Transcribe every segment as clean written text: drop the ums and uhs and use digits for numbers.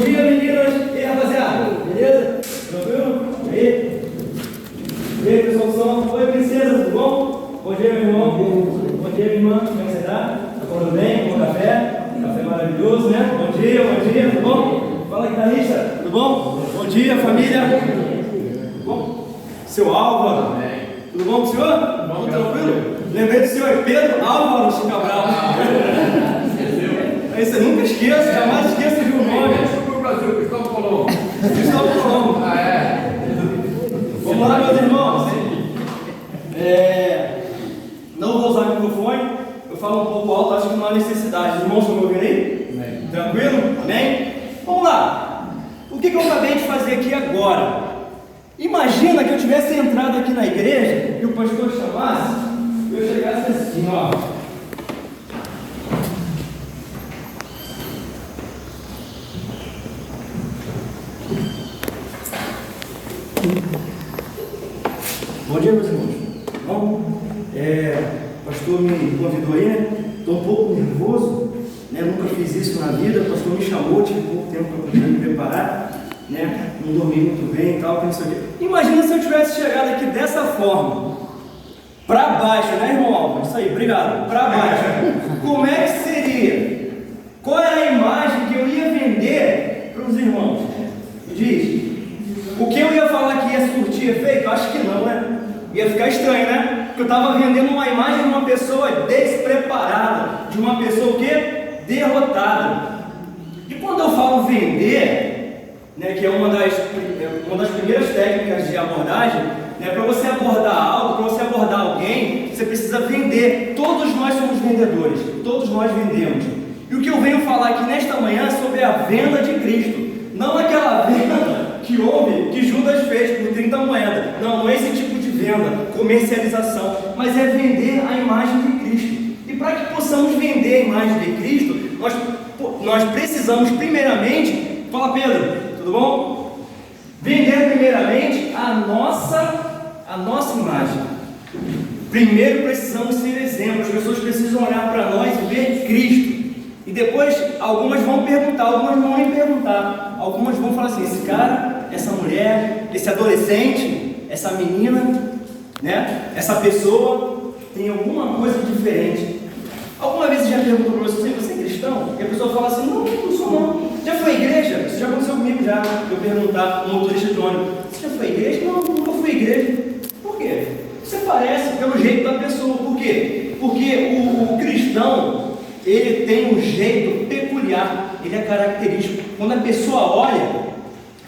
dia, meninas e rapaziada, beleza? Tranquilo? E aí? E aí, pessoal do som? Oi, princesa, tudo bom? Bom dia, meu irmão. Bom dia, minha irmã. Como é que você tá? Acordou bem? Bom café? Café maravilhoso, né? Bom dia, tudo bom? Fala, guitarrista, tudo bom? Bom dia, família. Tudo bom? Seu Álvaro, tudo bom com o senhor? Tudo tranquilo? Lembrei do senhor Pedro Álvaro Cabral. Aí você nunca esqueça, jamais esqueça de um nome. Brasil, Cristóvão Colombo. Cristóvão Colombo. Ah, é? Vamos lá, meus irmãos. Não vou usar o microfone, eu falo um pouco alto, acho que não há necessidade. Os irmãos estão me ouvindo aí? Amém. Tranquilo? Amém? Vamos lá. O que eu acabei de fazer aqui agora? Imagina que eu tivesse entrado aqui na igreja e o pastor chamasse, eu chegasse assim, ó. Bom dia, meus irmãos. Bom, o pastor me convidou aí, né? Estou um pouco nervoso, né? Nunca fiz isso na vida. O pastor me chamou, tive pouco tempo para poder me preparar, né? Não dormi muito bem e tal, pensei aqui. Imagina se eu tivesse chegado aqui dessa forma, para baixo, né, irmão Álvaro? Isso aí, obrigado. Para baixo. Como é que seria? Qual era a imagem que eu ia vender para os irmãos? Me diz. O que eu ia falar que ia surtir efeito? Acho que não, né? Ia ficar estranho, né? Porque eu estava vendendo uma imagem de uma pessoa despreparada, de uma pessoa o quê? Derrotada. E quando eu falo vender, né, que é uma das primeiras técnicas de abordagem, né, para você abordar algo, para você abordar alguém, você precisa vender. Todos nós somos vendedores, todos nós vendemos. E o que eu venho falar aqui nesta manhã é sobre a venda de Cristo. Não aquela venda que houve, que Judas fez por 30 moedas. Não é esse tipo de venda, comercialização, mas é vender a imagem de Cristo. E para que possamos vender a imagem de Cristo, nós precisamos primeiramente, fala Pedro, tudo bom? Vender primeiramente a nossa imagem. Primeiro precisamos ser exemplos, as pessoas precisam olhar para nós e ver Cristo. E depois algumas vão perguntar, algumas não vão nem perguntar. Algumas vão falar assim, esse cara, essa mulher, esse adolescente, essa menina, né? Essa pessoa tem alguma coisa diferente. Alguma vez você já perguntou para você é cristão? E a pessoa fala assim, não sou não. Já foi à igreja? Isso já aconteceu comigo já. Eu perguntar um motorista de ônibus, você já foi à igreja? Não, nunca fui à igreja. Por quê? Você parece pelo jeito da pessoa. Por quê? Porque o cristão, ele tem um jeito peculiar, ele é característico. Quando a pessoa olha,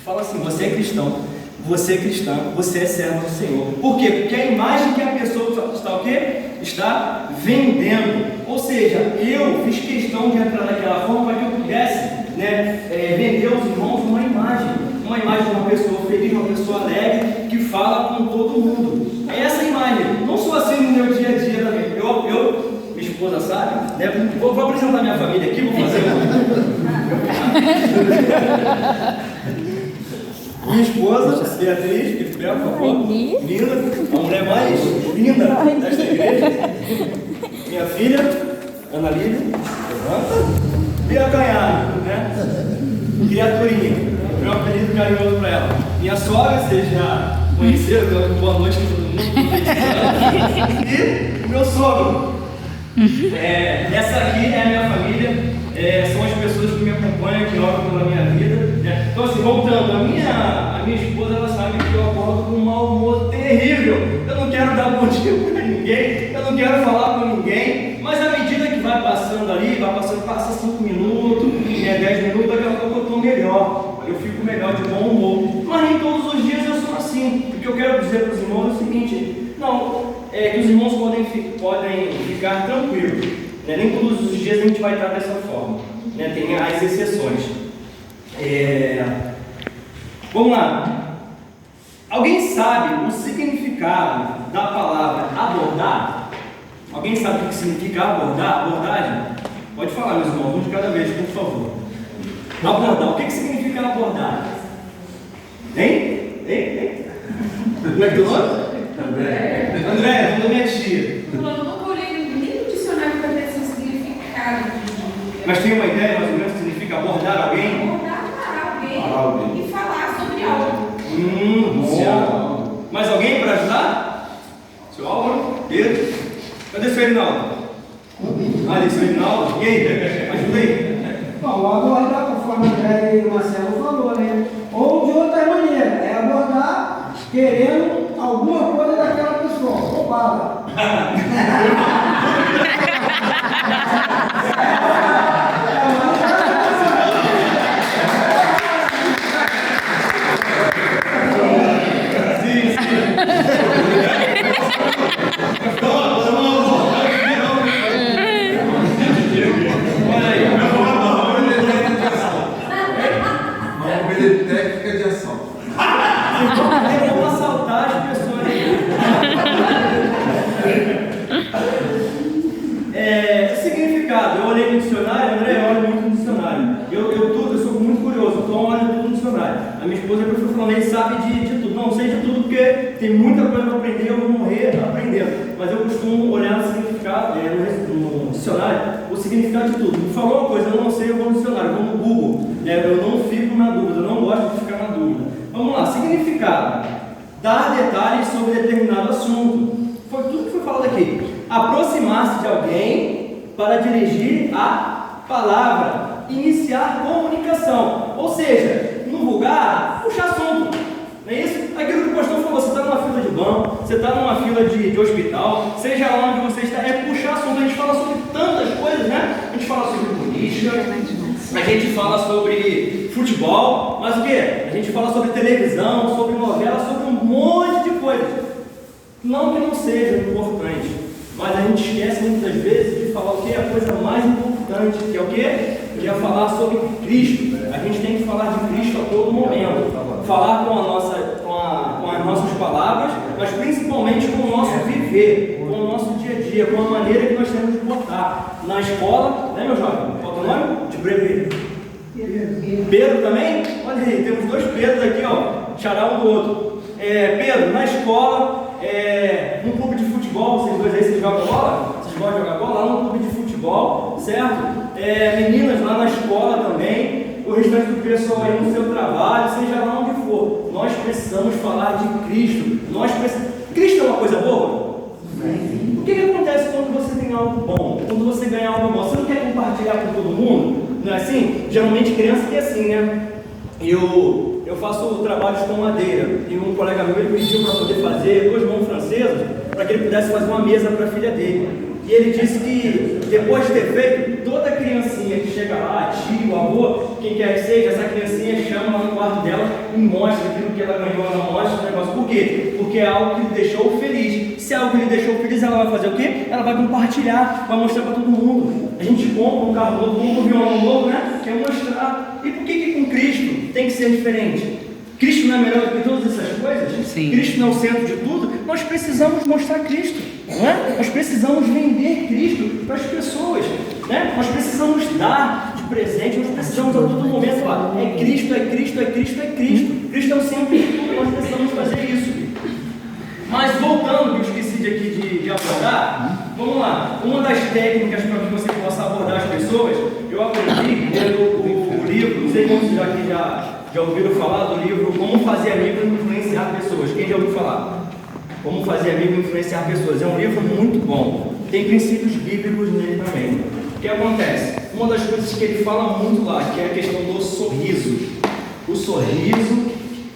fala assim, você é cristão, você é cristã, você é servo do Senhor. Por quê? Porque a imagem que a pessoa está o quê? Está vendendo. Ou seja, eu fiz questão de entrar naquela forma para que eu pudesse, né, vender aos irmãos uma imagem de uma pessoa feliz, uma pessoa alegre, que fala com todo mundo. É essa imagem. Não sou assim no meu dia a dia também. Minha esposa sabe, né? Vou apresentar minha família aqui, vou fazer minha esposa, Beatriz, que fica por favor, linda, a mulher mais linda desta igreja. Minha filha, Ana Lília, levanta. Bia Canhado, né? Criaturinha, meu apelido carinhoso para ela. Minha sogra, vocês já conheceram, então boa noite para todo mundo. E o meu sogro. Essa aqui é a minha família, são as pessoas que me acompanham, que oram pela minha vida, né? Então assim, voltando, a minha esposa, ela sabe que eu acordo com um mau humor terrível. Eu não quero dar bom dia para ninguém, eu não quero falar com ninguém, mas à medida que vai passando ali, passa 5 minutos, 10 minutos, daqui a pouco eu estou melhor, eu fico melhor, de bom humor. Mas nem todos os dias eu sou assim. O que eu quero dizer para os irmãos é o seguinte, que os irmãos podem ficar tranquilos, né? Nem todos os dias a gente vai estar dessa forma, né? Tem as exceções. Vamos lá. Alguém sabe o significado da palavra abordar? Alguém sabe o que significa abordagem? Pode falar, meus irmãos, um de cada vez, por favor. Abordar, o que significa abordar? Hein? Como é que tu nome? André, vamos da minha tia. Eu nunca olhei nem no dicionário para ver esse significado. Mas tem uma ideia mais ou menos que significa abordar alguém? Abordar, parar seu Reinaldo? Ali, seu Reinaldo. E aí? Ajuda aí. Bom, abordar, conforme o André e o Marcelo falou, né? Ou de outra maneira, é abordar querendo alguma coisa daquela pessoa, roubá-la. Técnica de ação. É como assaltar as pessoas. Significado. Eu olhei no dicionário, André, eu olho muito no dicionário. Eu sou muito curioso, então eu olho tudo no dicionário. A minha esposa é professora falando, ele sabe de tudo. Não sei de tudo porque tem muita coisa para aprender, eu vou morrer aprendendo. Mas eu costumo olhar no significado, no dicionário, o significado de tudo. Me falou uma coisa, eu não sei, eu vou no dicionário, eu vou no Google. Eu não fico na dúvida, eu não gosto de ficar na dúvida. Vamos lá, significado. Dar detalhes sobre determinado assunto. Foi tudo que foi falado aqui. Aproximar-se de alguém para dirigir a palavra. Iniciar comunicação. Ou seja, no vulgar, puxar assunto. Não é isso? Aquilo que o pastor falou, você está numa fila de banco, você está numa fila de hospital, seja lá onde você está, é puxar assunto. A gente fala sobre tantas coisas, né? A gente fala sobre política, a gente fala sobre futebol, mas o que? A gente fala sobre televisão, sobre novela, sobre um monte de coisas. Não que não seja importante, mas a gente esquece muitas vezes de falar o que é a coisa mais importante, que é o quê? Que é falar sobre Cristo. A gente tem que falar de Cristo a todo momento. Falar com as nossas palavras, mas principalmente com o nosso viver, com o nosso dia a dia, com a maneira que nós temos de portar. Na escola, né, meu jovem? Qual é o nome? De breve. Pedro também? Olha aí, temos dois Pedros aqui, ó. Xará um do outro. Pedro, na escola, num clube de futebol, vocês dois aí, vocês jogam bola? Vocês gostam de jogar bola? Lá no clube de futebol, certo? Meninas lá na escola também. O restante do pessoal aí no seu trabalho, seja lá onde for. Nós precisamos falar de Cristo. Cristo é uma coisa boa? O que acontece quando você tem algo bom? Quando você ganha algo bom? Você não quer compartilhar com todo mundo? Não é assim? Geralmente criança que é assim, né? Eu faço trabalhos com madeira e um colega meu ele pediu para poder fazer 2 mãos francesas para que ele pudesse fazer uma mesa para a filha dele. E ele disse que depois de ter feito, toda criancinha que chega lá, tio, avô, quem quer que seja, essa criancinha chama lá no quarto dela e mostra aquilo que ela ganhou, ela mostra o negócio. Por quê? Porque é algo que lhe deixou feliz. Se é algo que lhe deixou feliz, ela vai fazer o quê? Ela vai compartilhar, vai mostrar para todo mundo. A gente compra um carro novo, um violão novo, né? Quer mostrar. E por que com Cristo tem que ser diferente? Cristo não é melhor do que todas essas coisas? Sim. Cristo não é o centro de tudo? Nós precisamos mostrar Cristo, não é? Nós precisamos vender Cristo para as pessoas, né? Nós precisamos dar de presente, nós precisamos a todo momento falar, é Cristo, é Cristo, é Cristo, é Cristo. Cristo é o centro de tudo, nós precisamos fazer isso. Mas voltando, que eu esqueci aqui de abordar, vamos lá. Uma das técnicas para que você possa abordar as pessoas, eu aprendi lendo o livro, não sei quantos aqui já ouviram falar do livro Como Fazer Amigos e Influenciar Pessoas. Quem já ouviu falar? Como Fazer Amigos e Influenciar Pessoas. É um livro muito bom. Tem princípios bíblicos nele também. O que acontece? Uma das coisas que ele fala muito lá, que é a questão do sorriso. O sorriso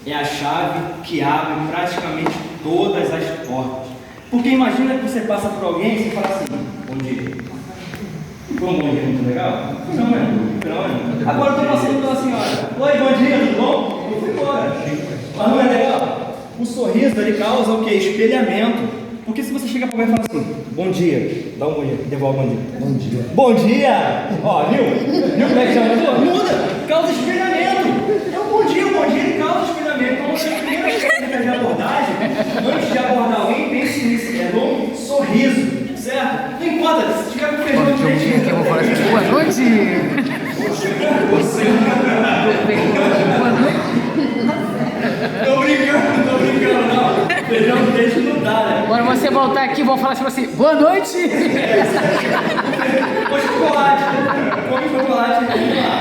é a chave que abre praticamente todas as portas. Porque imagina que você passa por alguém e você fala assim, bom dia. Foi um bom dia muito legal? Não é? Agora eu estou passando pela senhora. Oi, bom dia, tudo bom? Eu fui embora. Mas não é legal? O sorriso ele causa o quê? Espelhamento. Porque se você chega para alguém e fala assim, bom dia, dá um bom dia, devolve bom dia. Bom dia. Bom dia! Ó, viu? Viu como é que chama? Muda! Causa espelhamento. É um bom dia, ele causa espelhamento. Então, a primeira técnica de abordagem, antes de abordar alguém, pense nisso. É bom sorriso. Certo? Não importa, se tiver com feijão de leite. Aqui eu vou falar assim, boa noite! Boa noite! Tô brincando, não. Feijão de leite não dá, né? Agora você voltar aqui, vou falar assim, boa noite! Ô, chocolate, come chocolate, vamos lá.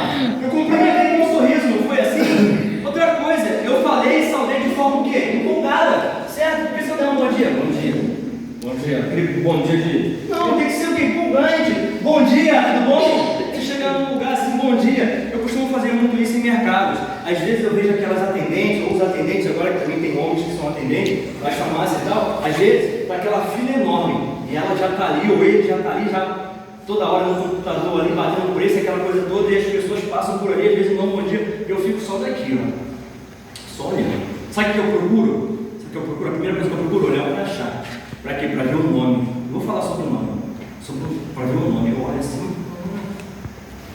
Eu cumprimentei com um sorriso, não foi assim? Outra coisa, eu falei e saudei de forma o quê? Empolgada, certo? Porque se eu der um bom dia, bom dia. Bom dia, aquele bom dia de... Não, tem mercados. Às vezes eu vejo aquelas atendentes, ou os atendentes, agora que também tem homens que são atendentes, das farmácias e tal, às vezes está aquela fila enorme, e ela já está ali, ou ele já está ali, já toda hora no computador ali, batendo preço, aquela coisa toda, e as pessoas passam por ali, às vezes não bom dia, eu fico só daqui, ó, só olhando. Sabe o que eu procuro? Sabe o que eu procuro? A primeira coisa que eu procuro olhar é o crachá. Para quê? Para ver o nome. Eu vou falar sobre o nome. Para ver o nome. Eu olho assim.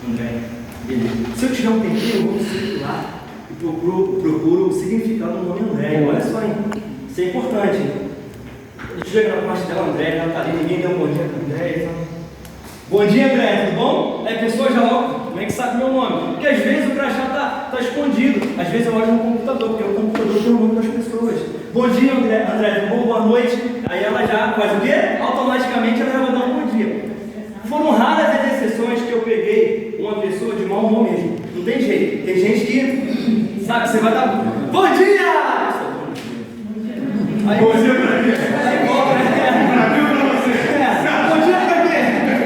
André. Beleza. Se eu tiver um tempinho, eu vou no celular e procuro o significado do nome André. Olha só, hein? Isso é importante. Eu chego na parte dela, André, já está ali, ninguém deu um bom dia para André. Então... Bom dia, André, tudo bom? Aí a pessoa já logo, como é que sabe meu nome? Porque às vezes o crachá está escondido. Às vezes eu olho no computador, porque o computador tem o nome das pessoas. Bom dia, André, tudo bom? Boa noite. Aí ela já faz o quê? Automaticamente ela já vai dar um bom dia. Foram raras as exceções que eu peguei uma pessoa de mau humor mesmo. Não tem jeito. Tem gente que, sabe, você vai dar bom dia! Aí, bom dia pra quê? Aí volta, né? Pra você. Bom dia pra quê?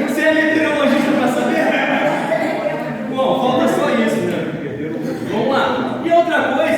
Você é meteorologista pra saber? Bom, falta só isso, né? Vamos lá. E outra coisa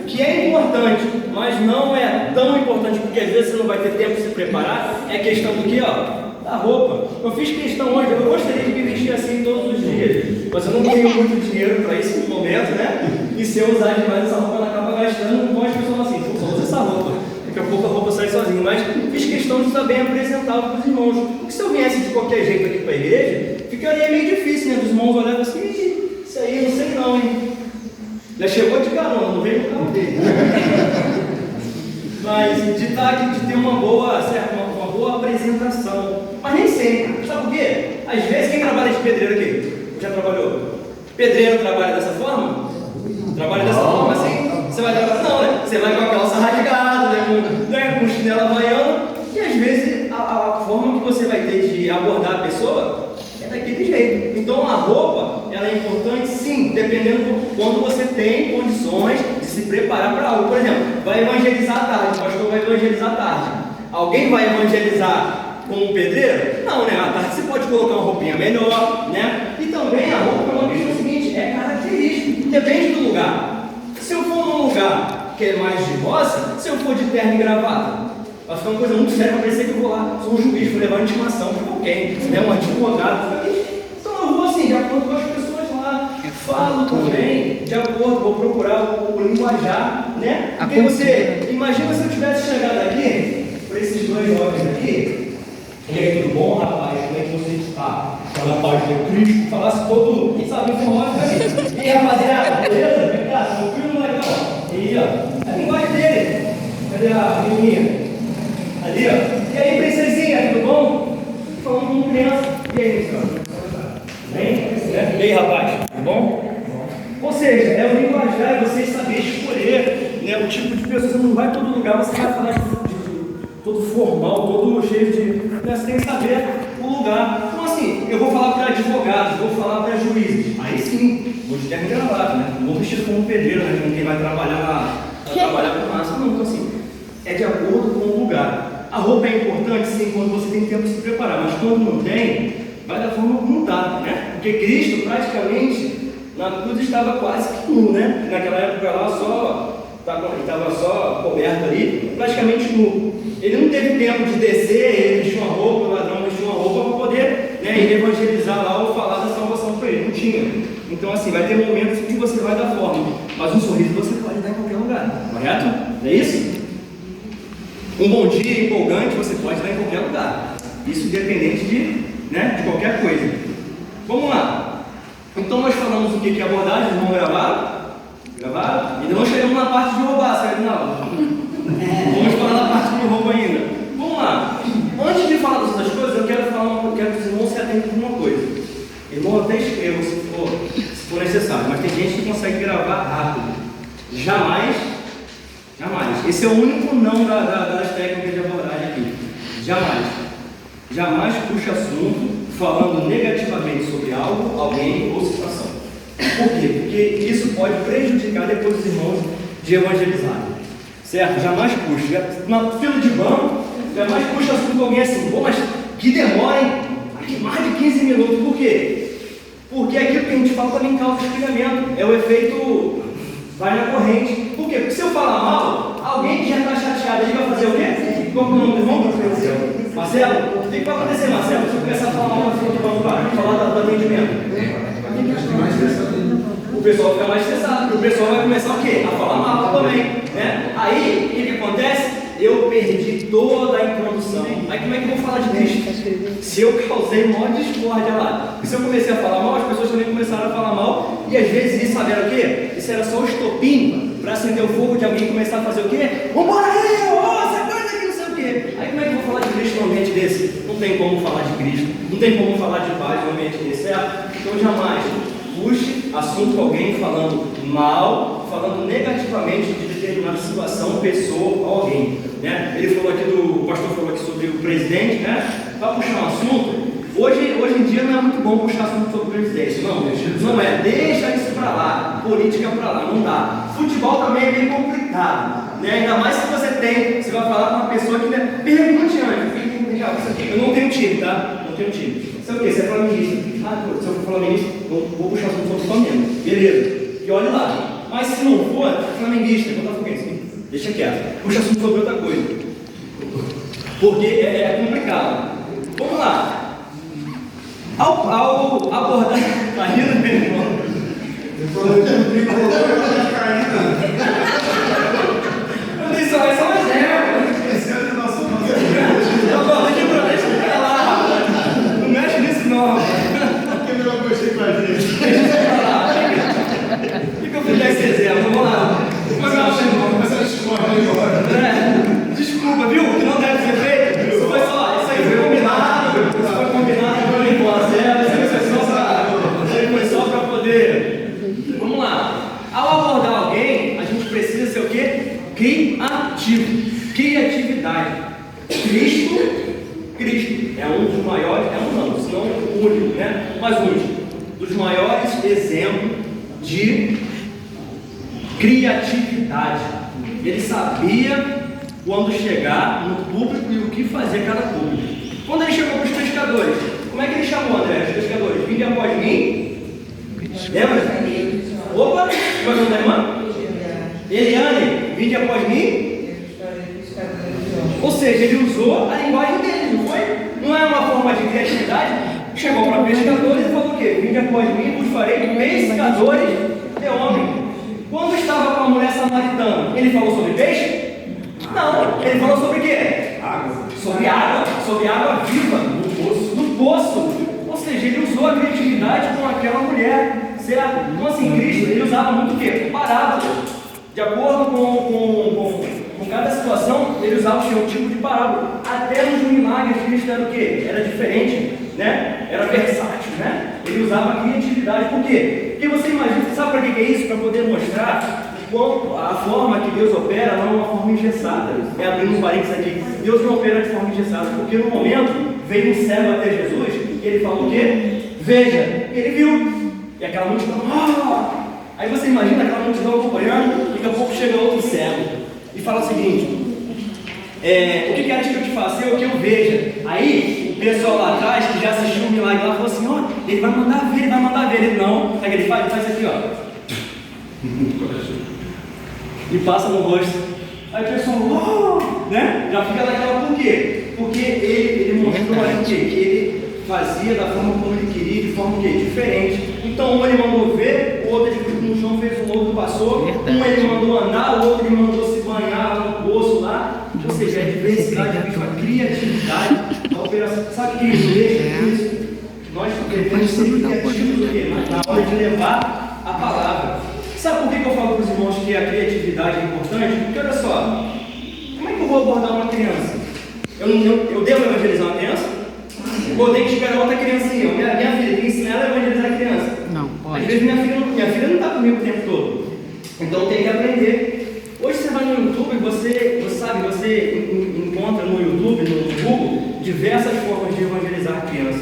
que é importante, mas não é tão importante, porque às vezes você não vai ter tempo de se preparar, é a questão do que, ó? Da roupa. Eu fiz questão hoje, eu gostaria de me vestir assim todos os dias, mas eu não tenho muito dinheiro para esse momento, né? E se eu usar demais essa roupa, ela acaba gastando, não pode pessoal assim, só usa essa roupa. Daqui a pouco a roupa sai sozinha, mas fiz questão de estar bem apresentável para os irmãos. Porque se eu viesse de qualquer jeito aqui para a igreja, ficaria meio difícil, né? Dos irmãos olhando assim, isso aí, não sei não, hein? Já chegou de carona, não veio no carro dele. Mas de estar aqui, de ter uma boa, certo? Uma boa apresentação. Mas nem sempre. Sabe por quê? Às vezes quem trabalha de pedreiro aqui, já trabalhou? Pedreiro trabalha dessa forma? Trabalha dessa forma assim? Você vai trabalhar? Não, né? Você vai com a calça rasgada, com chinela havaiana, e às vezes a forma que você vai ter de abordar a pessoa é daquele jeito. Então a roupa, ela é importante sim, dependendo de quando você tem condições de se preparar para algo. Por exemplo, vai evangelizar à tarde, o pastor vai evangelizar à tarde. Alguém vai evangelizar com um pedreiro? Não, né? À tarde você pode colocar uma roupinha melhor, né? E também a roupa é uma questão seguinte, é característica, depende do lugar. Se eu for num lugar que é mais de roça, se eu for de terno e gravata, vai ficar uma coisa muito séria, vai parecer que eu vou lá, sou um juiz, vou levar uma intimação para alguém, né? Um advogado. Então eu vou assim, de acordo com as pessoas lá, falo também, de acordo, vou procurar o linguajar, né? Porque você, imagina se eu tivesse chegado aqui, para esses dois jovens aqui, e aí, tudo bom, rapaz? Como é que você está? Aquela paz de Cristo, falasse todo, sabe, informático ali. E aí, rapaziada, beleza? Vem cá, tranquilo, legal. E ó, a linguagem dele. Cadê a menininha? Ali, ó. E aí, princesinha, tudo bom? Falando com criança. E aí, senhor? Bem? E aí, rapaz, tudo bom? Ou seja, é o linguajar, é você saber escolher, né, o tipo de pessoa. Você não vai em todo lugar, você vai falar todo formal, todo cheio de... Né, você tem que saber o lugar. Então assim, eu vou falar para advogados, vou falar para juízes. Aí sim, vou de terno e gravata, né? Não vou vestir como um pedreiro, né? Como quem vai trabalhar com massa. Não, então assim, é de acordo com o lugar. A roupa é importante sim quando você tem tempo de se preparar, mas quando não tem, vai da forma como está, né? Porque Cristo praticamente na cruz estava quase que nu, né? Naquela época lá estava só coberto ali, praticamente nu. Ele não teve tempo de descer, ele vestiu uma roupa, o ladrão vestiu uma roupa para poder, né, ir evangelizar lá ou falar da salvação para ele. Não tinha. Então assim, vai ter momentos que você vai dar forma, mas um sorriso você pode dar em qualquer lugar, correto? Não é isso? Um bom dia empolgante você pode dar em qualquer lugar. Isso independente de qualquer coisa. Vamos lá. Então nós falamos o que é abordagem, vamos gravar? Gravaram? Ainda não chegamos na parte de roubar, certo? Não. Vamos falar da parte de roubo ainda. Vamos lá. Antes de falar dessas coisas, eu quero que os irmãos se atentem com uma coisa. Irmão, até escrevo se for necessário, mas tem gente que consegue gravar rápido. Jamais. Esse é o único não das técnicas de abordagem aqui. Jamais puxa assunto falando negativamente sobre algo, alguém ou situação. Por quê? Porque isso pode prejudicar depois os irmãos de evangelizarem. Certo? Jamais puxa. Na fila de banco, jamais puxa assunto com alguém assim. Pô, mas que demora, hein? Mais de 15 minutos. Por quê? Porque aquilo que a gente fala também causa espelhamento. É o efeito vai na corrente. Por quê? Porque se eu falar mal, alguém que já está chateado, ele vai fazer o quê? Qual que é o nome do irmão? Marcelo? O que vai acontecer, Marcelo? Se eu começar a falar mal, vamos falar do atendimento. O pessoal fica mais estressado, porque o pessoal vai começar o quê? A falar mal também, né? Aí, o que acontece? Eu perdi toda a introdução. Aí como é que eu vou falar de Cristo? Se eu causei maior discórdia lá. E se eu comecei a falar mal, as pessoas também começaram a falar mal. E às vezes isso, sabe, era o quê? Isso era só o estopim para acender o fogo de alguém começar a fazer o quê? Vambora aí, você coisa aqui, não sei o quê. Aí como é que eu vou falar de Cristo num ambiente desse? Não tem como falar de Cristo. Não tem como falar de paz num ambiente desse, certo? Então jamais puxe assunto com alguém falando mal, falando negativamente de determinada situação, pessoa ou alguém, né? Ele falou aqui o pastor falou aqui sobre o presidente, né? Para puxar um assunto, hoje em dia não é muito bom puxar assunto sobre o presidente, não é, deixa isso para lá, política para lá, não dá. Futebol também é bem complicado, né? Ainda mais se você vai falar com uma pessoa que pergunte antes, eu não tenho time, tá? Não tenho time. Você é o quê? Você é flamenguista? Se eu for flamenguista, vou puxar assunto sobre o Flamengo, beleza, e olha lá. Mas se não for, flamenguista, botafoguense, deixa quieto, puxa assunto sobre outra coisa, porque é complicado. Vamos lá. Ao abordar. Tá rindo, meu irmão? Isso é só um exemplo. Esse é o nosso aqui pra deixa o cara lá. Não mexe nisso, não. Quebrou o coxinho com a gente. Deixa eu falar. O que eu fiz desse exemplo? Vamos lá. Desculpa, viu? Que não deve ser feito. Isso foi só. Isso aí foi combinado. Isso foi combinado com o Marcelo. Isso foi só para poder. Vamos lá. Ao abordar alguém, a gente precisa ser o quê? Criativo. Criatividade. Cristo é um dos maiores, não, senão o único, né? Mas dos maiores exemplos de criatividade. Ele sabia quando chegar no público e o que fazer cada público. Quando ele chegou para os pescadores, como é que ele chamou, André? Os pescadores, vinde após mim. Lembra? Opa, qual é o nome da irmã? Eliane, vinde após mim. Ou seja, ele usou a linguagem dele, não foi? Não é uma forma de criatividade. Chegou para pescadores e falou o quê? Vinde após mim, vos farei pescadores de homem. Quando estava com a mulher samaritana, ele falou sobre peixe? Não, ele falou sobre o quê? Água. Sobre água viva, no poço. Ou seja, ele usou a criatividade com aquela mulher, certo? Então assim, Cristo, ele usava muito o quê? Parábola. De acordo com cada situação, ele usava um tipo de parábola. Até nos milagres, Cristo era o quê? Era diferente, né? Era versátil, né? Ele usava a criatividade. Por quê? Porque você imagina, sabe para que é isso? Para poder mostrar a forma que Deus opera não é uma forma engessada. Abrindo um parênteses aqui, Deus não opera de forma engessada, porque no momento veio um servo até Jesus e ele falou o quê? Veja, ele viu, e aquela multidão, aí você imagina aquela multidão acompanhando, e daqui a pouco chega outro servo e fala o seguinte: o que queres que eu te faça? Eu que eu veja. Aí o pessoal lá atrás, que já assistiu um milagre lá, falou assim: ele vai mandar ver, ele não. Sabe o que ele faz? Ele faz isso aqui, e passa no rosto. Aí o pessoal, né? Já fica naquela, por quê? Porque ele mostrou ali que ele fazia da forma como ele queria, de forma diferente. Então um ele mandou ver, o outro ele ficou no chão, fez o outro passou, um ele mandou andar, o outro ele mandou se banhar no poço lá. Ou seja, a diversidade, a criatividade, a operação. Sabe o que isso deixa? Nós devemos ser criativos na hora de levar a palavra. Sabe por que eu falo para os irmãos que a criatividade é importante? Porque olha só, como é que eu vou abordar uma criança? Eu devo evangelizar uma criança? Ou eu tenho que esperar outra criancinha? Minha filha, tem que ensinar ela a evangelizar a criança. Não, pode. Às vezes minha filha não está comigo o tempo todo. Então tem que aprender. Hoje você vai no YouTube, você encontra no YouTube, no Google, diversas formas de evangelizar a criança.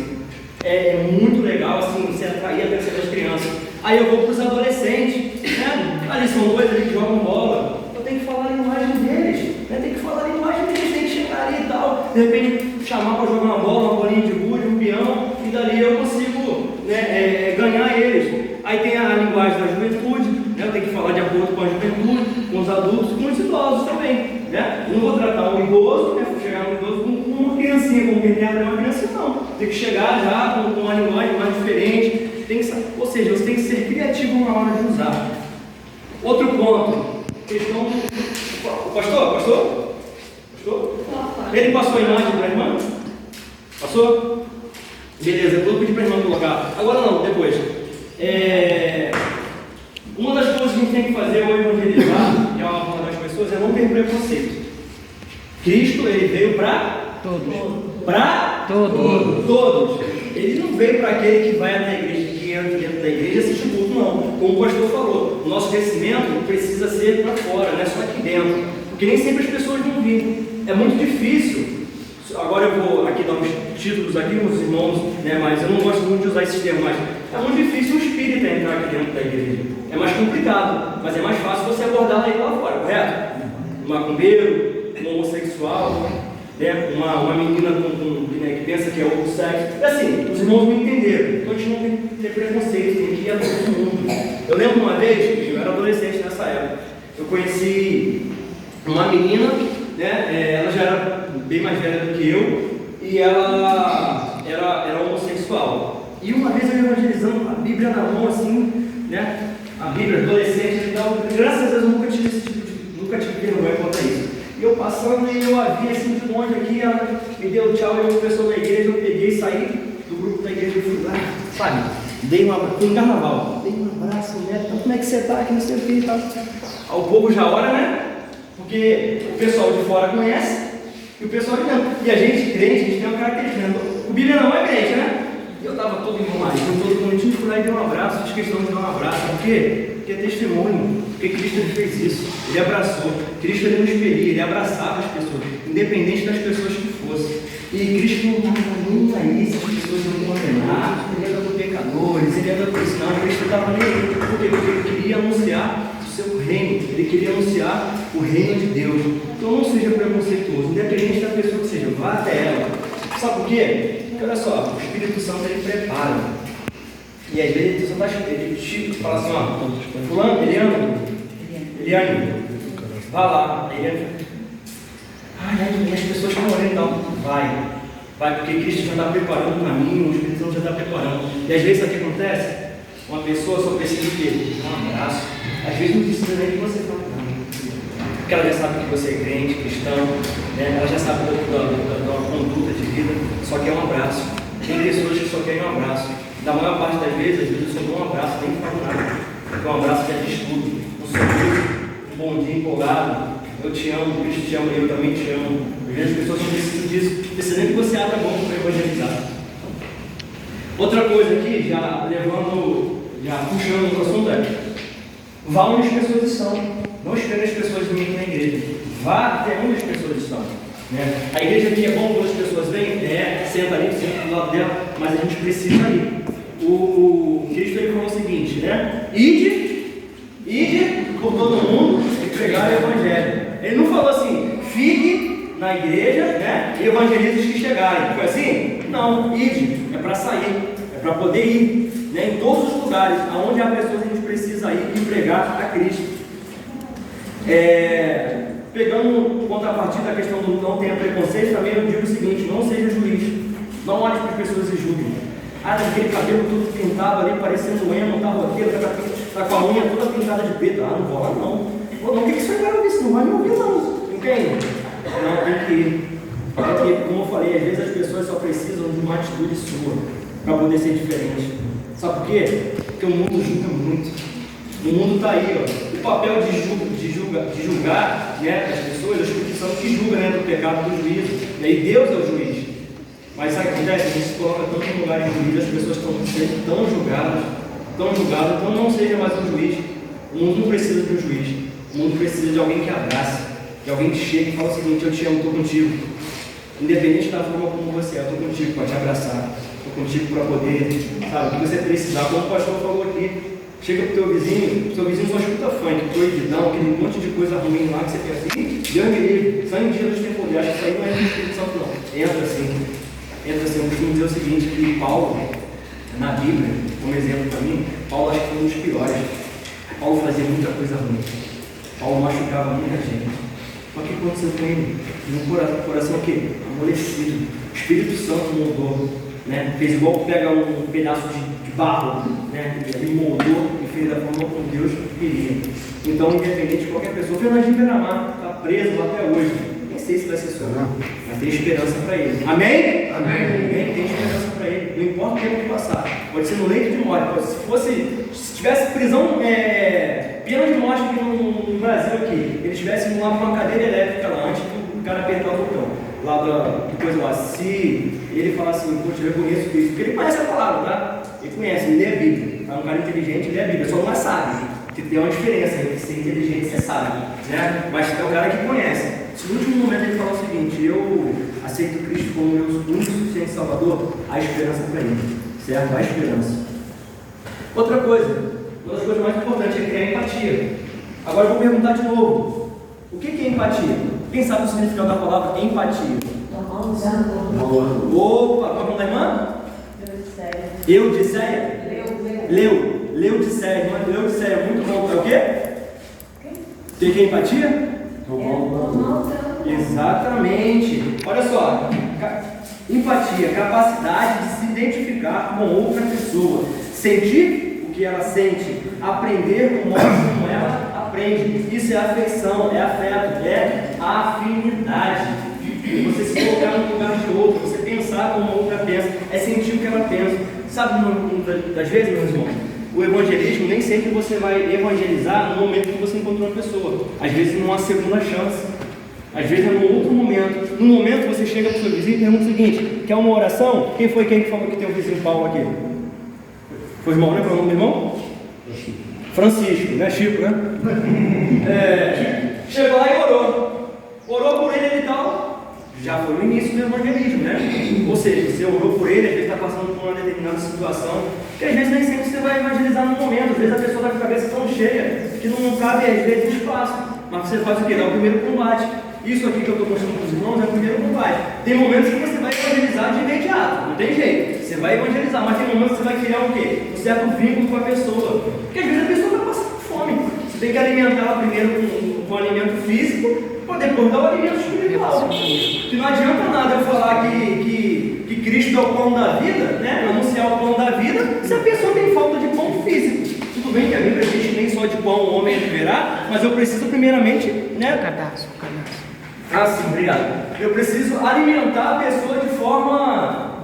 É muito legal assim, você atrair a atenção das crianças. Aí eu vou para os adolescentes, né? Ali são dois ali que jogam bola. Eu tenho que falar a linguagem deles, né? Tem que falar a linguagem deles, tem que chegar ali e tal. De repente chamar para jogar uma bola, uma bolinha de gude, um peão, e dali eu consigo, né, ganhar penetra uma criança, não. Tem que chegar já com uma linguagem mais diferente. Tem que, ou seja, você tem que ser criativo na hora de usar. Outro ponto, questão do... Pastor? Ele passou a imagem para a irmã? Passou? Beleza, eu vou pedir para a irmã colocar. Agora não, depois. Uma das coisas que a gente tem que fazer ao evangelizar e ao falar das pessoas é não ter preconceito. Cristo, ele veio para Todos. Para todos. Ele não veio para aquele que vai até a igreja, que entra dentro da igreja e assiste o culto, não. Como o pastor falou, o nosso crescimento precisa ser para fora, não é só aqui dentro. Porque nem sempre as pessoas vão vir. É muito difícil. Agora eu vou aqui dar uns títulos aqui, meus irmãos, né, mas eu não gosto muito de usar esses termos, mas é muito difícil um espírita entrar aqui dentro da igreja. É mais complicado, mas é mais fácil você abordar ele lá fora, correto? Um macumbeiro, um homossexual, né, uma menina que pensa que é outro sexo. É assim, os irmãos me entenderam. Então a gente não tem que ter preconceito, tem que ir a todo mundo. Eu lembro uma vez, eu era adolescente nessa época, eu conheci uma menina, né, ela já era bem mais velha do que eu, e ela era homossexual. E uma vez eu evangelizando, a Bíblia na mão, assim, né, a Bíblia, adolescente e tal, graças a Deus eu nunca tive vergonha quanto a isso. E eu passando e eu a vi assim de longe aqui, ela me deu tchau, eu pessoal da igreja, eu peguei e saí do grupo da igreja e fui lá, sabe? Dei um abraço, fui em carnaval, dei um abraço, né? Então, como é que você tá aqui, não sei o que e tal. O povo já ora, né? Porque o pessoal de fora conhece e o pessoal de dentro. E a gente, crente, a gente tem uma característica. O Bíblia não é crente, né? E eu estava todo enroladinho, todo bonitinho, fui lá e dei um abraço, fiz questão de dar um abraço. Por quê? Porque é testemunho. Porque Cristo ele fez isso. Ele abraçou. Cristo ele não expelia, ele abraçava as pessoas, independente das pessoas que fossem. E Cristo não estava nem aí se as pessoas iam condenar. Ele era dos pecadores, ele era do cristão. Cristo estava nem aí. Por quê? Porque ele queria anunciar o seu reino. Ele queria anunciar o reino de Deus. Então não seja preconceituoso, independente da pessoa que seja, vá até ela. Sabe por quê? Porque olha só, o Espírito Santo ele prepara. E às vezes ele só está chico, fala assim, ó, fulano, Eliane, vá lá. A Eliane fala, as pessoas estão orando e tal. Vai, porque Cristo já está preparando o caminho, o Espírito Santo já está preparando. E às vezes o que acontece? Uma pessoa só precisa de quê? Um abraço. Às vezes não precisa nem que você fale nada. Porque ela já sabe que você é crente, cristão, né? Ela já sabe da conduta de vida, só quer um abraço. Tem pessoas que só querem um abraço. Da maior parte das vezes eu só dou um abraço, nem falo nada. Porque um abraço já diz tudo. Um sorriso, um bom dia empolgado. Eu te amo, Cristo te ama, eu também te amo. Às vezes as pessoas não precisam disso, precisa nem que você abra a boca para evangelizar. Outra coisa aqui, já puxando o assunto vá onde as pessoas estão. Não espere as pessoas virem aqui na igreja. Vá até onde as pessoas estão. Né? A igreja aqui é bom quando as pessoas vêm, senta ali, senta do lado dela, mas a gente precisa ir. O Cristo ele falou o seguinte, né? Ide por todo mundo e pregar o evangelho. Ele não falou assim, fique na igreja, né? E evangelize os que chegarem. Foi assim? Não, ide, é para sair, é para poder ir, né? Em todos os lugares, aonde há pessoas a gente precisa ir e pregar a Cristo. Pegando contrapartida da questão do não tenha preconceito, também eu digo o seguinte, não seja juiz, não olhe para as pessoas e julgue. Aquele cabelo todo pintado ali, parecendo emo, tá roteiro, tá com a unha toda pintada de preto, não vou lá não. Por que você vai ouvir isso? Não vai me ouvir não, entende? Não, tem que ir. Porque, como eu falei, às vezes as pessoas só precisam de uma atitude sua, para poder ser diferente. Sabe por quê? Porque o mundo julga muito. O mundo está aí, ó. O papel de julgar, né, as pessoas, as pessoas que julgam, né, do pecado, do juízo. E aí Deus é o juiz. Mas sabe o que acontece? A gente se coloca tanto em lugar de juízo, as pessoas estão sendo tão julgadas, então não seja mais um juiz. O mundo não precisa de um juiz. O mundo precisa de alguém que abraça, de alguém que chega e fala o seguinte, eu te amo, estou contigo. Independente da forma como você é, eu estou contigo para te abraçar, estou contigo para poder, sabe, o que você precisar, como o pastor falou aqui. Chega pro teu vizinho só escuta funk, proibidão, aquele monte de coisa ruim lá que você pensa assim, Deus me livre, só em dia dos tem poder, acho que isso aí não é do Espírito Santo não. Entra assim, eu costumo dizer o seguinte, que Paulo, na Bíblia, como exemplo para mim, Paulo acho que foi um dos piores. Paulo fazia muita coisa ruim. Paulo machucava muita gente. Só que aconteceu com ele? No coração o quê? Amolecido. O Espírito Santo moldou, né? Fez igual pega um pedaço de barro, né? Ele moldou e fez da forma como Deus queria. Então, independente de qualquer pessoa, o Fernandinho Beiramar está preso até hoje. Nem sei se vai ser só, mas tem esperança para ele. Amém? Amém. Tem esperança para ele. Não importa o tempo que passar. Pode ser no leito de morte. Se tivesse prisão, pena de morte aqui no Brasil, aqui, eles tivessem lá com uma cadeira elétrica lá, antes do cara apertar o botão, lá do coisa lá. Se ele falar assim, poxa, eu reconheço Cristo, porque ele conhece a palavra, tá? Ele conhece, ele lê a Bíblia. É um cara inteligente, ele lê a Bíblia, só não é sábio. Que tem uma diferença entre ser inteligente e ser sábio, né? Mas é o cara que conhece. Se no último momento ele falar o seguinte, eu aceito Cristo como meu único suficiente Salvador, há esperança para ele, certo? Há esperança. Outra coisa, uma das coisas mais importantes é criar empatia. Agora eu vou perguntar de novo, o que é empatia? Quem sabe o significado da palavra empatia? Opa, qual é o nome da irmã? Eudicéia. Leudicéia, muito bom. É o quê? Tem que empatia? Exatamente. Olha só, empatia, capacidade de se identificar com outra pessoa, sentir o que ela sente, aprender o modo como ela aprende. Isso é afeição, é afeto, é afinidade. Você se colocar no lugar de outro, você pensar como a outra pensa, é sentir o que ela pensa. Sabe, das vezes, meus irmãos, o evangelismo, nem sempre você vai evangelizar no momento que você encontrou uma pessoa. Às vezes numa segunda chance. Às vezes é num outro momento. No momento você chega para o seu vizinho e pergunta o seguinte: quer uma oração? Quem falou que tem um vizinho Paulo aqui? Foi o irmão, né? Qual é o nome do irmão? Francisco, né? Chico, né? Chegou lá e orou. Orou por ele e tal. Já foi o início do evangelismo, né? Ou seja, você orou por ele, às vezes está passando por uma determinada situação, que às vezes nem sempre você vai evangelizar no momento, às vezes a pessoa está com a cabeça tão cheia que não cabe às vezes espaço, mas você faz o quê? Dá o primeiro combate. Isso aqui que eu estou mostrando para os irmãos é o primeiro combate. Tem momentos que você vai evangelizar de imediato, não tem jeito, você vai evangelizar, mas tem momentos que você vai criar o quê? Um certo vínculo com a pessoa, porque às vezes a pessoa vai passar fome, você tem que alimentá-la primeiro com alimento físico, para depois dar o alimento espiritual. Que não adianta nada eu falar que Cristo é o pão da vida, né? Anunciar o pão da vida, se a pessoa tem falta de pão físico. Tudo bem que a Bíblia diz que nem só de pão o homem viverá, mas eu preciso primeiramente, né? Cadastro. Ah, sim, obrigado. Eu preciso alimentar a pessoa de forma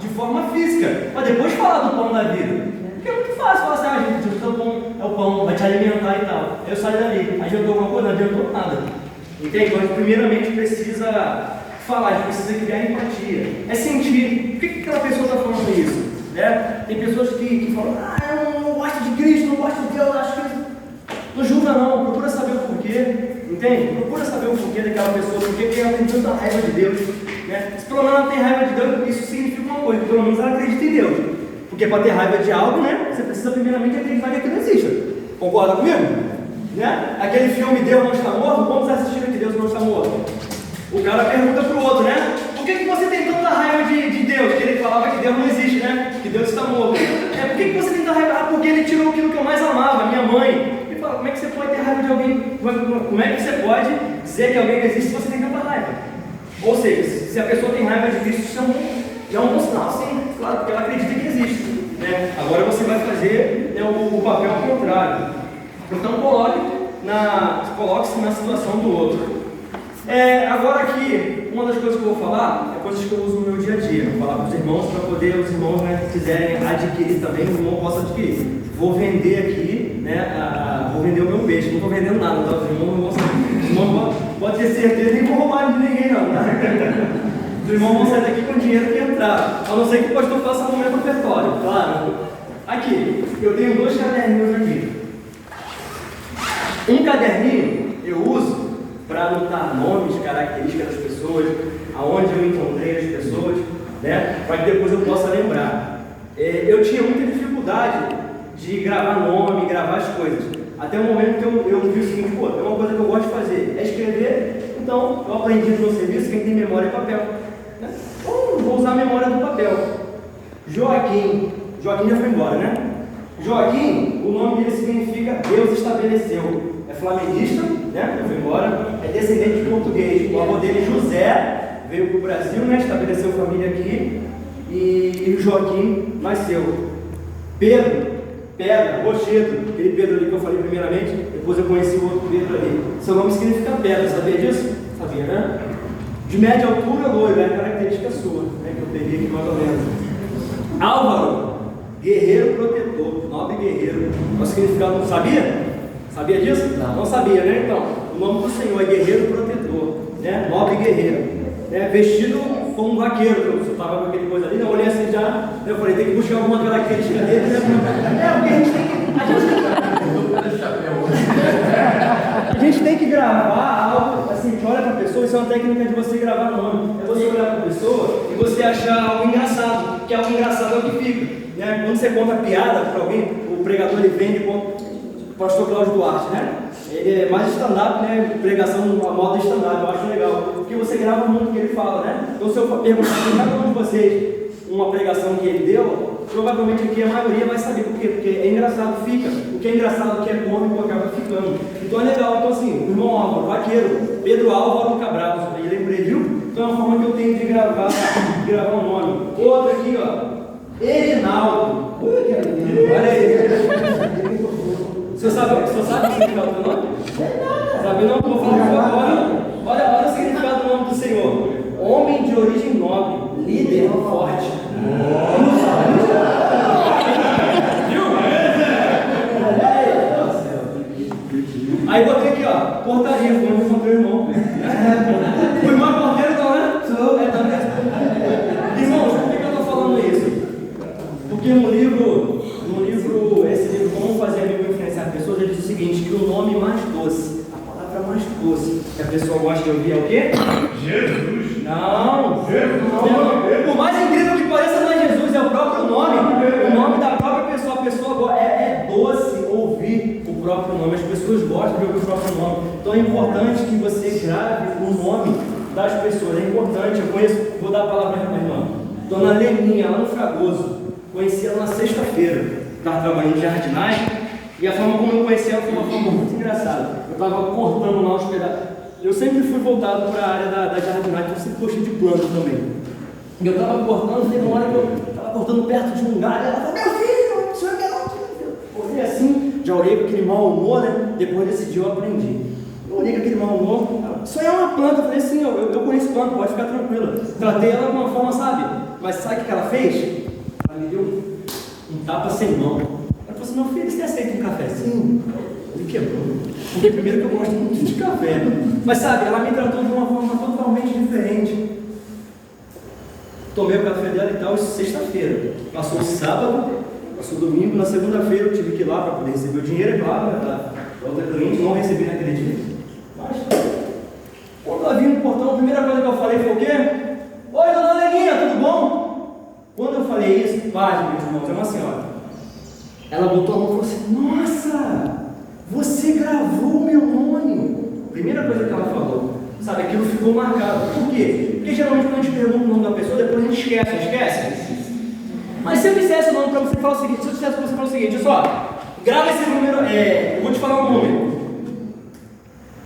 física, para depois falar do pão da vida. Porque é muito fácil falar assim, gente, é o pão, vai te alimentar e tal. Aí eu saio dali, adiantou alguma coisa? Não adiantou nada. Entende? Então a gente primeiramente precisa falar, a gente precisa criar empatia. É sentir, por que aquela pessoa está falando isso? Né? Tem pessoas que falam, eu não gosto de Cristo, não gosto de Deus, acho que não julga não, procura saber o porquê, entende? Procura saber o porquê daquela pessoa, porque ela tem tanta raiva de Deus, né? Se pelo menos ela tem raiva de Deus, isso significa uma coisa, pelo menos ela acredita em Deus, porque para ter raiva de algo, né, você precisa primeiramente acreditar que aquilo existe. Concorda comigo? Né? Aquele filme Deus não está morto, vamos assistir que Deus não está morto. O cara pergunta para o outro, né? Por que você tem tanta raiva de Deus? Que ele falava que Deus não existe, né? Que Deus está morto. Por que você tem tanta raiva? Ah, porque ele tirou aquilo que eu mais amava, minha mãe. Ele fala, como é que você pode ter raiva de alguém? Como é que você pode dizer que alguém existe se você tem tanta raiva? Ou seja, se a pessoa tem raiva de Cristo, isso é um bom sinal, sim, claro, porque ela acredita que existe. Né? Agora você vai fazer, né, o papel contrário. Então coloque-se na situação do outro. Agora aqui, uma das coisas que eu vou falar é coisas que eu uso no meu dia a dia. Vou falar para os irmãos, para poder os irmãos, né, que quiserem adquirir também, o irmão possa adquirir. Vou vender aqui, né, vou vender o meu peixe, não estou vendendo nada, tá? Os irmãos pode ter certeza, nem vou roubar de ninguém não, tá? Os irmãos vão sair daqui com o dinheiro que entrar, a não ser que o pastor faça um momento ofertório, claro. Aqui, eu tenho 2 caderninhos aqui. Um caderninho eu uso para anotar nomes, características das pessoas, aonde eu encontrei as pessoas, né? Para que depois eu possa lembrar. Eu tinha muita dificuldade de gravar nome, gravar as coisas. Até o momento que eu vi o seguinte, é uma coisa que eu gosto de fazer, é escrever. Então, eu aprendi no meu serviço, quem tem memória é papel. Né? Então, vou usar a memória do papel. Joaquim já foi embora, né? Joaquim, o nome dele significa Deus estabeleceu. é flamenguista, né? Foi embora, é descendente de português. O avô dele, José, veio para o Brasil, né? Estabeleceu família aqui. E o Joaquim nasceu. Pedro, pedra, rochedo, aquele Pedro ali que eu falei primeiramente, depois eu conheci o outro Pedro ali. Seu nome significa pedra, sabia disso? Sabia, né? De média altura, loiro, é a característica sua, né? Que eu peguei aqui mais ou menos. Álvaro, guerreiro protetor, nobre guerreiro. O significado não sabia? Sabia disso? Não sabia, né? Então, o nome do Senhor é guerreiro protetor, né? Nobre guerreiro. Vestido como um vaqueiro, você estava com aquele coisa ali, eu olhei assim já, eu falei, tem que buscar alguma característica dele, né? Porque a gente tem que. A gente tem que gravar algo, assim, que olha para a pessoa, isso é uma técnica de você gravar nome. É você olhar para a pessoa e você achar algo engraçado, que algo engraçado é o que fica. Né? Quando você conta piada para alguém, o pregador ele vende com o pastor Cláudio Duarte, né? Ele é mais stand-up, né? Pregação a moda stand-up, eu acho legal. Porque você grava muito o que ele fala, né? Então se eu perguntar para cada um de vocês uma pregação que ele deu, provavelmente aqui a maioria vai saber por quê. Porque é engraçado, fica. O que é engraçado, o que é cômico, acaba ficando. Então é legal. Então assim, o irmão Álvaro, vaqueiro, Pedro Álvaro Cabral, aí lembrei, viu? Então é uma forma que eu tenho de gravar um nome. Outro aqui, ó. Erinaldo. Olha aí. Você sabe o significado do nome? Sabe não? Vou falar agora. Olha o significado do nome do Senhor. Homem de origem nobre, líder forte. Aí botei aqui, ó, portaria, foi onde eu encontrei o irmão. O irmão é porteiro, não é? Sou. Irmãos, por que eu estou falando isso? Porque esse livro, Como Fazer Amigo e Influenciar Pessoas, ele diz o seguinte, que o nome mais doce, a palavra mais doce que a pessoa gosta de ouvir é o quê? Jesus. Não. Jesus. Por mais incrível que pareça, não é Jesus, é o próprio nome. O nome da própria pessoa. A pessoa é doce ouvir o próprio nome. As pessoas gostam de ouvir o próprio nome. Então é importante que você grave o nome das pessoas. É importante. Eu conheço, vou dar a palavra para a minha irmã. Dona Leninha, lá no Fragoso. Conheci ela na sexta-feira. Estava trabalhando em jardinagem. E a forma como eu conheci ela foi uma forma muito engraçada. Eu estava cortando lá os pedaços. Eu sempre fui voltado para a área da jardinagem, eu sempre gostei de planta também. E eu estava cortando, teve uma hora que eu estava cortando perto de um galho, e ela falou, meu filho, o senhor quer não? Eu olhei assim, já olhei com aquele mau humor, né? Depois desse dia eu aprendi. Eu olhei com aquele mau humor, isso aí é uma planta, eu falei assim, eu conheço planta, pode ficar tranquila. Tratei ela de uma forma, sabe? Mas sabe o que ela fez? Ela me deu um tapa sem mão. Ela falou assim, meu filho, você aceita um cafezinho? Ele quebrou. Porque primeiro que eu gosto muito de café. Mas sabe, ela me tratou de uma forma totalmente diferente. Tomei o café dela e tal, sexta-feira. Passou o sábado, passou o domingo, na segunda-feira eu tive que ir lá para poder receber o dinheiro, é claro, da outra cliente, não recebi naquele dia. Mas, quando ela vinha no portão, a primeira coisa que eu falei foi o quê? Oi, dona Leninha, tudo bom? Quando eu falei isso, página, meus irmãos, é uma senhora. Ela botou a mão e falou assim, nossa! Você gravou o meu nome. Primeira coisa que ela falou. Sabe, aquilo ficou marcado. Por quê? Porque geralmente quando a gente pergunta o nome da pessoa, depois a gente esquece. Mas se eu dissesse o nome para você falar o seguinte, se eu dissesse para você falar o seguinte, olha só, grava esse número, eu vou te falar um número.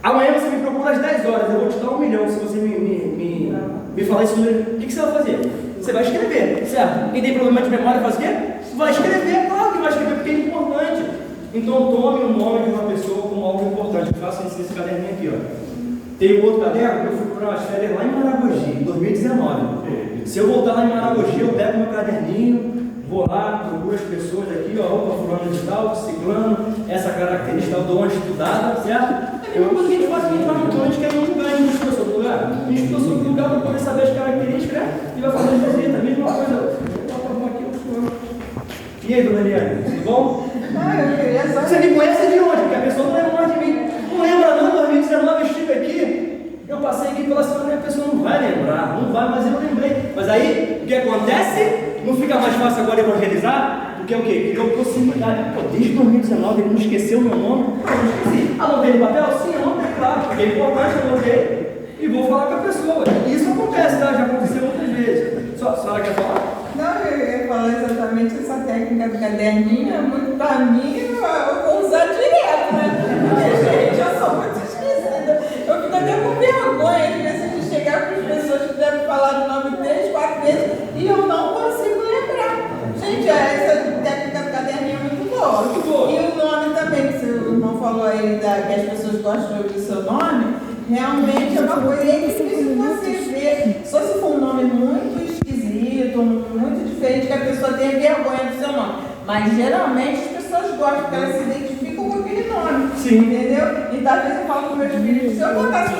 Amanhã você me procura às 10 horas, eu vou te dar 1 milhão se você me falar esse número. O que você vai fazer? Você vai escrever, certo? Quem tem problema de memória faz o quê? Vai escrever, claro que vai escrever, porque é importante. Então tome o nome de uma pessoa como algo importante. Eu faço isso nesse caderninho aqui, ó. Tem um outro caderno que eu fui para umas férias lá em Maragogi, em 2019. Se eu voltar lá em Maragogi, eu pego meu caderninho, vou lá, procuro as pessoas aqui, ó, opa, fulano de tal, ciclano, essa característica, eu dou uma estudada, certo? É a mesma coisa que a gente faz aqui no a gente quer um lugar, a gente estudou sobre o lugar. A gente estudou sobre o lugar para poder saber as características, né? E vai fazer a visita, a mesma coisa. E aí, dona Eliane, tudo bom? Você me conhece de onde? Porque a pessoa não lembra mais de mim. Não lembra não, 2019 eu estive aqui. Eu passei aqui pela semana e a pessoa não vai lembrar. Não vai, mas eu lembrei. Mas aí, o que acontece? Não fica mais fácil agora evangelizar? Porque o quê? Criou proximidade. Pô, desde 2019 ele não esqueceu o meu nome. Eu não esqueci. Anotei no papel? Sim, anotei, claro. Porque é importante, anotei. E vou falar com a pessoa. E isso acontece, tá? Já aconteceu outras vezes. A senhora quer falar? Não, eu ia falar exatamente essa técnica do caderninho, é muito pra mim, eu vou usar direto, né? Porque, gente, gostam de ouvir seu nome, realmente é uma coisa difícil você ver. Só se for um nome muito esquisito, muito diferente, que a pessoa tenha vergonha do seu nome. Mas geralmente as pessoas gostam, porque elas se identificam com aquele nome. Sim. Entendeu? E às vezes eu falo com meus filhos, se eu botasse,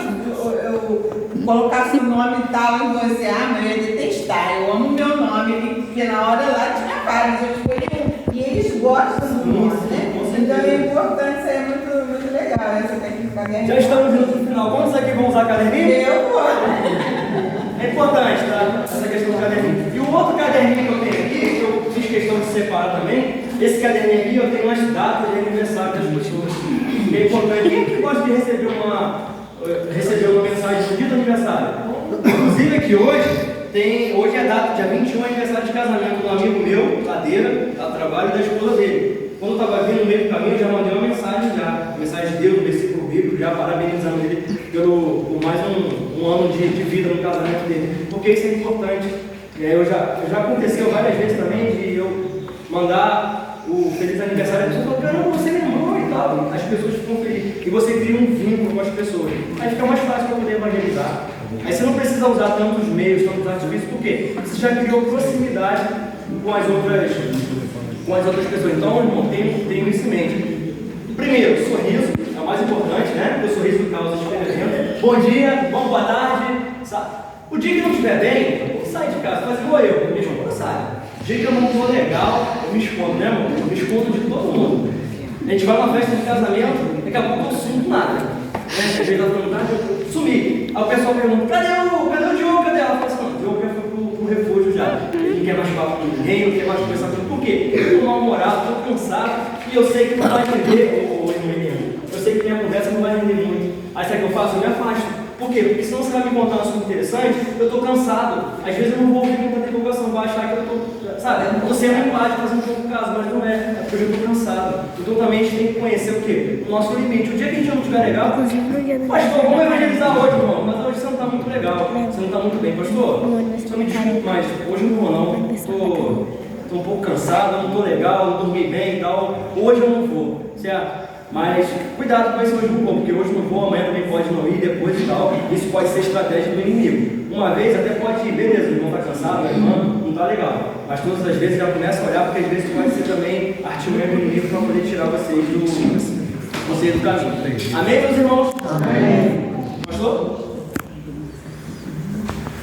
eu colocasse o nome tal em você, mas eu ia detestar. Eu amo meu nome, porque na hora lá tinha vários, eu escolhi um. E eles gostam disso, né? Então é importante, isso aí é muito legal, essa técnica guerreira. Já estamos indo para o final. Quantos aqui vão usar caderninho? Eu vou. É importante, tá? Essa questão do caderninho. E o outro caderninho que eu tenho aqui, que eu fiz questão de separar também, esse caderninho aqui eu tenho umas datas de aniversário das pessoas. Que é importante. Quem que gosta de receber uma mensagem no dia do aniversário? Inclusive aqui hoje é a data, dia 21, aniversário de casamento do amigo meu, Ladeira, do trabalho, e da esposa dele. Quando eu estava vindo no meio do caminho, eu já mandei uma mensagem de Deus, um versículo bíblico, já parabenizando ele por mais um ano de vida no casamento dele, porque isso é importante. Já aconteceu várias vezes também de eu mandar o feliz aniversário, a pessoa falou, caramba, você lembrou e tal, as pessoas ficam felizes, e você cria um vínculo com as pessoas, aí fica mais fácil para poder evangelizar. Aí você não precisa usar tantos meios, tantos artifícios, por quê? Você já criou proximidade com as outras pessoas. Então, irmão, tenho isso em mente. Primeiro, sorriso, é o mais importante, né? O sorriso causa esperança. Bom dia, boa tarde. O dia que não estiver bem, sai de casa, faz igual eu, minha esposa sai. O dia que eu não estou legal, eu me escondo, né, amor? Eu me escondo de todo mundo. A gente vai numa festa de casamento, daqui a pouco eu sumo do nada. Né? Às vezes ela pergunta, eu sumi. Aí o pessoal pergunta, cadê o Diogo? Cadê ela? Ela fala assim, não, o Diogo já foi pro refúgio já. Ele não quer mais falar com ninguém, não quer mais conversar com ninguém. Por quê? Eu estou mal-humorado, estou cansado, e eu sei que não vai entender, eu sei que minha conversa não vai entender muito. Aí sabe o que eu faço? Eu me afasto. Por quê? Porque senão você vai me contar um assunto interessante, eu estou cansado. Às vezes eu não vou ouvir muita divulgação, vai achar que eu estou, sabe? Eu estou sendo empático, fazendo um pouco caso, mas não é porque eu estou cansado. Então também a gente tem que conhecer o quê? O nosso limite. O dia que a gente não estiver legal, pastor, vamos evangelizar hoje, irmão, mas hoje você não está muito legal, você não está muito bem, pastor. Só me desculpe, mas hoje eu não vou não, estou um pouco cansado, não estou legal, não dormi bem e tal, hoje eu não vou, certo? Mas cuidado com esse hoje não vou, porque hoje não vou, amanhã também pode não ir, depois e tal, isso pode ser estratégia do inimigo. Uma vez até pode ir, beleza, o irmão está cansado, a irmã não está legal, mas todas as vezes já começa a olhar, porque às vezes pode ser também artimanha do inimigo para poder tirar vocês do caminho. Amém, meus irmãos? Amém. Pastor?